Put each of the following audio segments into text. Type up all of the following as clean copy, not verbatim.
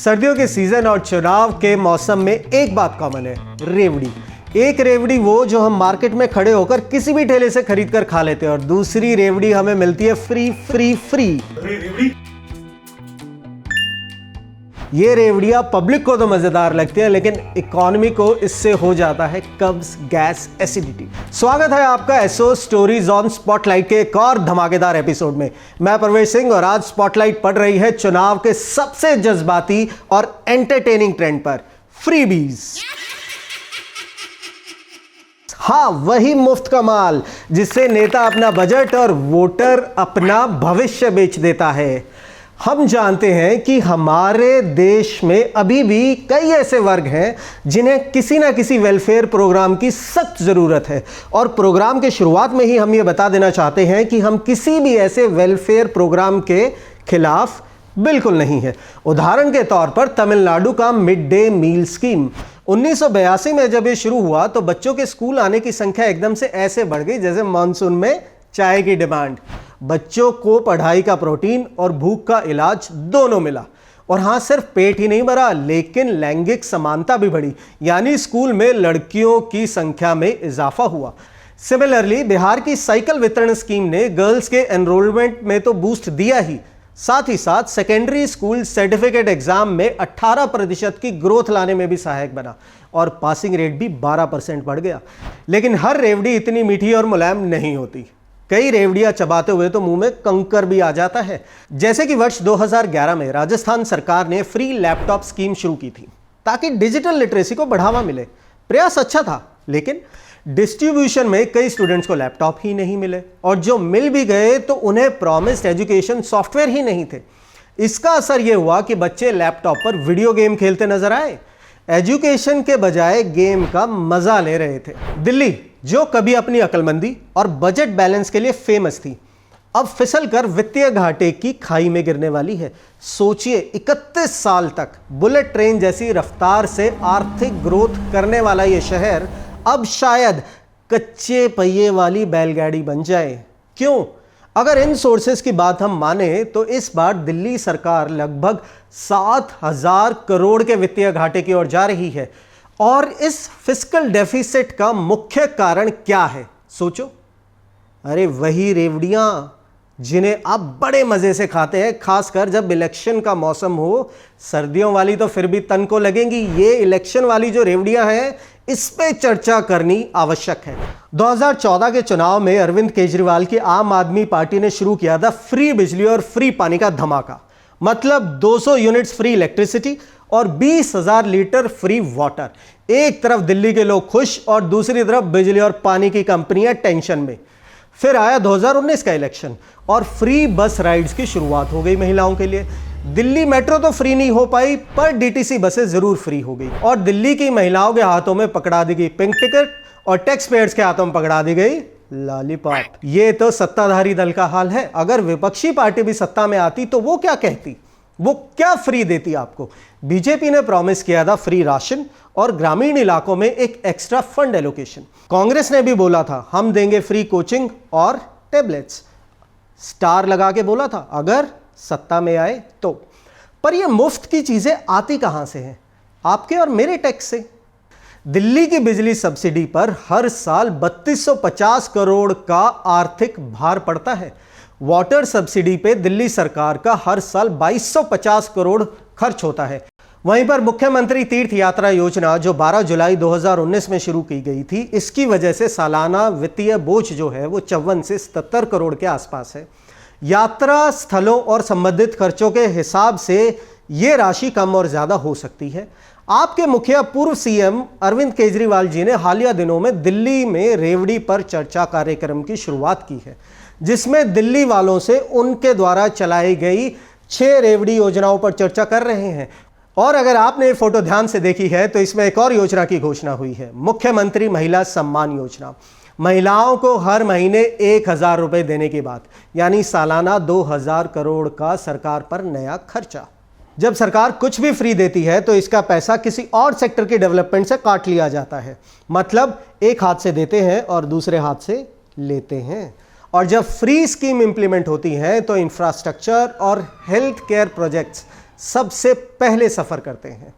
सर्दियों के सीजन और चुनाव के मौसम में एक बात कॉमन है, रेवड़ी। एक रेवड़ी वो जो हम मार्केट में खड़े होकर किसी भी ठेले से खरीद कर खा लेते हैं और दूसरी रेवड़ी हमें मिलती है फ्री। ये रेवड़ियां पब्लिक को तो मजेदार लगती है, लेकिन इकोनॉमी को इससे हो जाता है कब्ज, गैस, एसिडिटी। स्वागत है आपका एसओ स्टोरीज ऑन स्पॉटलाइट के एक और धमाकेदार एपिसोड में। मैं परवेश सिंह और आज स्पॉटलाइट पड़ रही है चुनाव के सबसे जज्बाती और एंटरटेनिंग ट्रेंड पर, फ्रीबीज। हाँ, वही मुफ्त का माल जिससे नेता अपना बजट और वोटर अपना भविष्य बेच देता है। हम जानते हैं कि हमारे देश में अभी भी कई ऐसे वर्ग हैं जिन्हें किसी ना किसी वेलफेयर प्रोग्राम की सख्त ज़रूरत है, और प्रोग्राम के शुरुआत में ही हम ये बता देना चाहते हैं कि हम किसी भी ऐसे वेलफेयर प्रोग्राम के खिलाफ बिल्कुल नहीं है। उदाहरण के तौर पर तमिलनाडु का मिड डे मील स्कीम 1982 में जब ये शुरू हुआ तो बच्चों के स्कूल आने की संख्या एकदम से ऐसे बढ़ गई जैसे मानसून में चाय की डिमांड। बच्चों को पढ़ाई का प्रोटीन और भूख का इलाज दोनों मिला, और हाँ, सिर्फ पेट ही नहीं भरा लेकिन लैंगिक समानता भी बढ़ी, यानी स्कूल में लड़कियों की संख्या में इजाफा हुआ। सिमिलरली बिहार की साइकिल वितरण स्कीम ने गर्ल्स के एनरोलमेंट में तो बूस्ट दिया ही, साथ ही साथ सेकेंडरी स्कूल सर्टिफिकेट एग्जाम में 18% की ग्रोथ लाने में भी सहायक बना और पासिंग रेट भी 12% बढ़ गया। लेकिन हर रेवड़ी इतनी मीठी और मुलायम नहीं होती। कई रेवड़ियां चबाते हुए तो मुंह में कंकर भी आ जाता है। जैसे कि वर्ष 2011 में राजस्थान सरकार ने फ्री लैपटॉप स्कीम शुरू की थी ताकि डिजिटल लिटरेसी को बढ़ावा मिले। प्रयास अच्छा था, लेकिन डिस्ट्रीब्यूशन में कई स्टूडेंट्स को लैपटॉप ही नहीं मिले, और जो मिल भी गए तो उन्हें प्रॉमिस्ड एजुकेशन सॉफ्टवेयर ही नहीं थे। इसका असर यह हुआ कि बच्चे लैपटॉप पर वीडियो गेम खेलते नजर आए, एजुकेशन के बजाय गेम का मजा ले रहे थे। दिल्ली, जो कभी अपनी अक्लमंदी और बजट बैलेंस के लिए फेमस थी, अब फिसल कर वित्तीय घाटे की खाई में गिरने वाली है। सोचिए, 31 साल तक बुलेट ट्रेन जैसी रफ्तार से आर्थिक ग्रोथ करने वाला यह शहर अब शायद कच्चे पहिए वाली बैलगाड़ी बन जाए। क्यों? अगर इन सोर्सेस की बात हम माने तो इस बार दिल्ली सरकार लगभग 7,000 करोड़ के वित्तीय घाटे की ओर जा रही है। और इस फिस्कल डेफिसिट का मुख्य कारण क्या है? सोचो। अरे वही रेवड़ियां जिन्हें आप बड़े मजे से खाते हैं, खासकर जब इलेक्शन का मौसम हो। सर्दियों वाली तो फिर भी तन को लगेंगी, ये इलेक्शन वाली जो रेवड़ियां हैं इस पे चर्चा करनी आवश्यक है। 2014 के चुनाव में अरविंद केजरीवाल की आम आदमी पार्टी ने शुरू किया था फ्री बिजली और फ्री पानी का धमाका। मतलब 200 यूनिट्स फ्री इलेक्ट्रिसिटी और 20,000 लीटर फ्री वाटर। एक तरफ दिल्ली के लोग खुश और दूसरी तरफ बिजली और पानी की कंपनियां टेंशन में। फिर आया 2019 का इलेक्शन और फ्री बस राइड्स की शुरुआत हो गई महिलाओं के लिए। दिल्ली मेट्रो तो फ्री नहीं हो पाई, पर डीटीसी बसें जरूर फ्री हो गई, और दिल्ली की महिलाओं के हाथों में पकड़ा दी गई पिंक टिकट और टैक्स पेयर्स के हाथों में पकड़ा दी गई लॉलीपॉप। ये तो सत्ताधारी दल का हाल है। अगर विपक्षी पार्टी भी सत्ता में आती तो वो क्या कहती, वो क्या फ्री देती आपको? बीजेपी ने प्रॉमिस किया था फ्री राशन और ग्रामीण इलाकों में एक एक्स्ट्रा फंड एलोकेशन। कांग्रेस ने भी बोला था हम देंगे फ्री कोचिंग और टैबलेट्स। स्टार लगा के बोला था अगर सत्ता में आए तो। पर ये मुफ्त की चीजें आती कहां से हैं? आपके और मेरे टैक्स से। दिल्ली की बिजली सब्सिडी पर हर साल 3250 करोड़ का आर्थिक भार पड़ता है। वाटर सब्सिडी पे दिल्ली सरकार का हर साल 2250 करोड़ खर्च होता है। वहीं पर मुख्यमंत्री तीर्थ यात्रा योजना जो 12 जुलाई 2019 में शुरू की गई थी, इसकी वजह से सालाना वित्तीय बोझ जो है वो 54 से 77 करोड़ के आसपास है। यात्रा स्थलों और संबंधित खर्चों के हिसाब से ये राशि कम और ज्यादा हो सकती है। आपके मुखिया पूर्व सीएम अरविंद केजरीवाल जी ने हालिया दिनों में दिल्ली में रेवड़ी पर चर्चा कार्यक्रम की शुरुआत की है, जिसमें दिल्ली वालों से उनके द्वारा चलाई गई 6 रेवड़ी योजनाओं पर चर्चा कर रहे हैं। और अगर आपने फोटो ध्यान से देखी है तो इसमें एक और योजना की घोषणा हुई है, मुख्यमंत्री महिला सम्मान योजना। महिलाओं को हर महीने 1,000 रुपए देने की बात, यानी सालाना 2,000 करोड़ का सरकार पर नया खर्चा। जब सरकार कुछ भी फ्री देती है तो इसका पैसा किसी और सेक्टर की डेवलपमेंट से काट लिया जाता है। मतलब एक हाथ से देते हैं और दूसरे हाथ से लेते हैं। और जब फ्री स्कीम इंप्लीमेंट होती है तो इंफ्रास्ट्रक्चर और हेल्थ केयर प्रोजेक्ट्स सबसे पहले सफ़र करते हैं।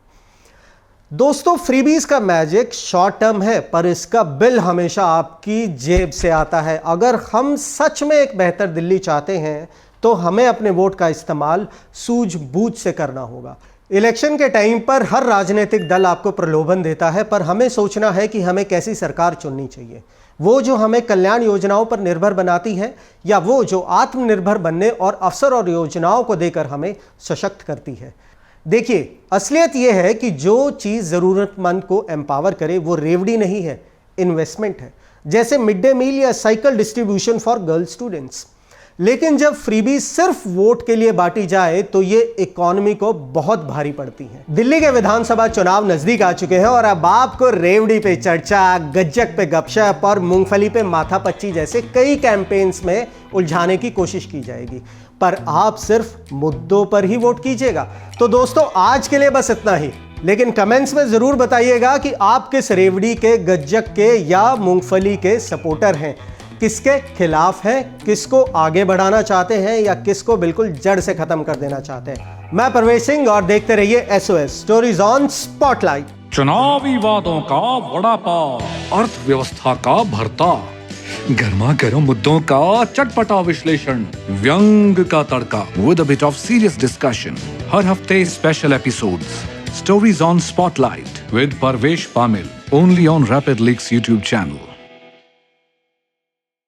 दोस्तों, फ्रीबीज का मैजिक शॉर्ट टर्म है, पर इसका बिल हमेशा आपकी जेब से आता है। अगर हम सच में एक बेहतर दिल्ली चाहते हैं तो हमें अपने वोट का इस्तेमाल सूझबूझ से करना होगा। इलेक्शन के टाइम पर हर राजनीतिक दल आपको प्रलोभन देता है, पर हमें सोचना है कि हमें कैसी सरकार चुननी चाहिए। वो जो हमें कल्याण योजनाओं पर निर्भर बनाती है, या वो जो आत्मनिर्भर बनने और अवसर और योजनाओं को देकर हमें सशक्त करती है। देखिए, असलियत यह है कि जो चीज़ ज़रूरतमंद को एम्पावर करे वो रेवड़ी नहीं है, इन्वेस्टमेंट है। जैसे मिड डे मील या cycle distribution for girl students. लेकिन जब फ्रीबी सिर्फ वोट के लिए बांटी जाए तो ये इकोनॉमी को बहुत भारी पड़ती है। दिल्ली के विधानसभा चुनाव नजदीक आ चुके हैं और अब आपको रेवड़ी पे चर्चा, गज्जक पे गपशप और मूंगफली पे माथापच्ची जैसे कई कैंपेन्स में उलझाने की कोशिश की जाएगी, पर आप सिर्फ मुद्दों पर ही वोट कीजिएगा। तो दोस्तों, आज के लिए बस इतना ही, लेकिन कमेंट्स में जरूर बताइएगा कि आप किस रेवड़ी के, गज्जक के या मूंगफली के सपोर्टर हैं, किसके खिलाफ हैं, किसको आगे बढ़ाना चाहते हैं या किसको बिल्कुल जड़ से खत्म कर देना चाहते हैं। मैं परवेश सिंह और देखते रहिए SOS स्टोरीज ऑन स्पॉटलाइट। चुनावी वादों का वड़ा पाव, अर्थव्यवस्था का भरता, गर्मा गर्म मुद्दों का चटपटा विश्लेषण, व्यंग का तड़का with a bit of serious discussion. हर हफ्ते special episodes, stories on spotlight with Parvesh Pamil, only on Rapid Leaks YouTube channel.